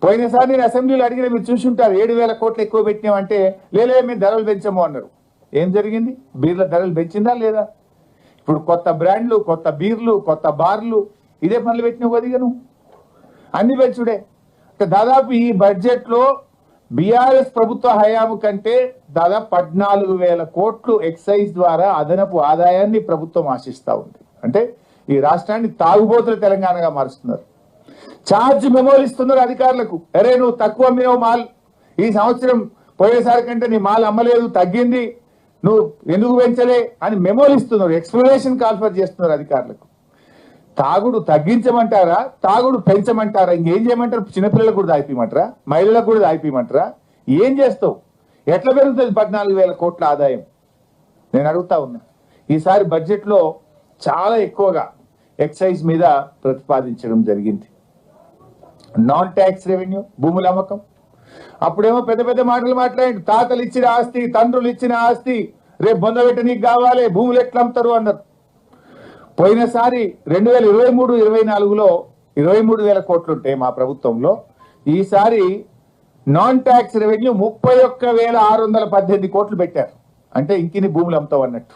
పోయినసారి నేను అసెంబ్లీలో అడిగిన మీరు చూసుంటారు 7,000 కోట్లు ఎక్కువ పెట్టినామంటే లేలే మేము ధరలు పెంచాము అన్నారు. ఏం జరిగింది? బీర్ల ధరలు పెంచిందా లేదా? ఇప్పుడు కొత్త బ్రాండ్లు, కొత్త బీర్లు, కొత్త బార్లు, ఇదే పనులు పెట్టినావు కదా నువ్వు. అన్ని పెంచుడే. దాదాపు ఈ బడ్జెట్ లో బీఆర్ఎస్ ప్రభుత్వ హయాము కంటే దాదాపు 14,000 కోట్లు ఎక్సైజ్ ద్వారా అదనపు ఆదాయాన్ని ప్రభుత్వం ఆశిస్తా ఉంది. అంటే ఈ రాష్ట్రాన్ని తాగుబోతుల తెలంగాణగా మారుస్తున్నారు. ఛార్జ్ మెమోలు ఇస్తున్నారు అధికారులకు. అరే నువ్వు తక్కువ అమ్మినావు మాల్, ఈ సంవత్సరం పోయేసారి కంటే నీ మాల్ అమ్మలేదు, తగ్గింది, నువ్వు ఎందుకు పెంచలే అని మెమోలు ఇస్తున్నారు. ఎక్స్ప్లెనేషన్ కాల్ఫర్ చేస్తున్నారు అధికారులకు. తాగుడు తగ్గించమంటారా, తాగుడు పెంచమంటారా, ఇంకేం చేయమంటారు? చిన్నపిల్లలకు కూడా దాయిపోయమంటారా, మహిళలకు కూడా దాయిపోయమంటారా? ఏం చేస్తావు? ఎట్లా పెరుగుతుంది 14,000 కోట్ల ఆదాయం? నేను అడుగుతా ఉన్నా. ఈసారి బడ్జెట్ లో చాలా ఎక్కువగా ఎక్సైజ్ మీద ప్రతిపాదించడం జరిగింది. నాన్ ట్యాక్స్ రెవెన్యూ, భూముల అమ్మకం. అప్పుడేమో పెద్ద పెద్ద మాటలు మాట్లాడి తాతలు ఇచ్చిన ఆస్తి, తండ్రులు ఇచ్చిన ఆస్తి రేపు బొందబెట్ట నీకు కావాలి, భూములు ఎట్లా అమ్ముతారు అన్నారు. పోయినసారి 2023-24లో 23,000 కోట్లు ఉంటాయి మా ప్రభుత్వంలో. ఈసారి నాన్ ట్యాక్స్ రెవెన్యూ 31,618 కోట్లు పెట్టారు. అంటే ఇంకిని భూములు అమ్ముతావు అన్నట్టు.